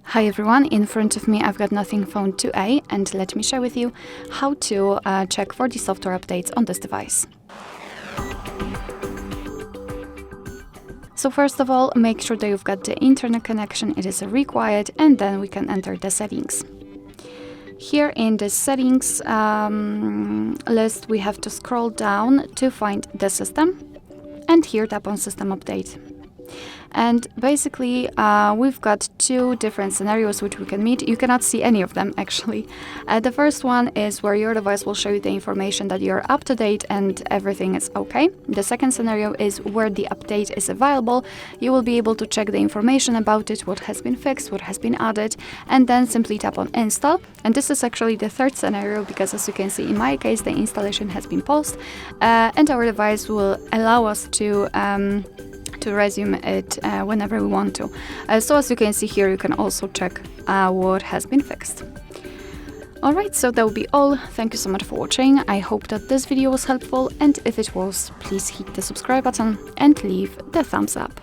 Hi everyone, in front of me I've got Nothing Phone 2a, and let me share with you how to check for the software updates on this device. So first of all, make sure that you've got the internet connection, it is required, and then we can enter the settings. Here in the settings list, we have to scroll down to find the system, and here tap on System Update. And basically, we've got two different scenarios which we can meet. You cannot see any of them, actually. The first one is where your device will show you the information that you're up to date and everything is okay. The second scenario is where the update is available. You will be able to check the information about it, what has been fixed, what has been added, and then simply tap on Install. And this is actually the third scenario because, as you can see, in my case, the installation has been paused, and our device will allow us to resume it whenever we want to. So as you can see here, you can also check what has been fixed. Alright, so that will be all. Thank you so much for watching. I hope that this video was helpful, and if it was, please hit the subscribe button and leave the thumbs up.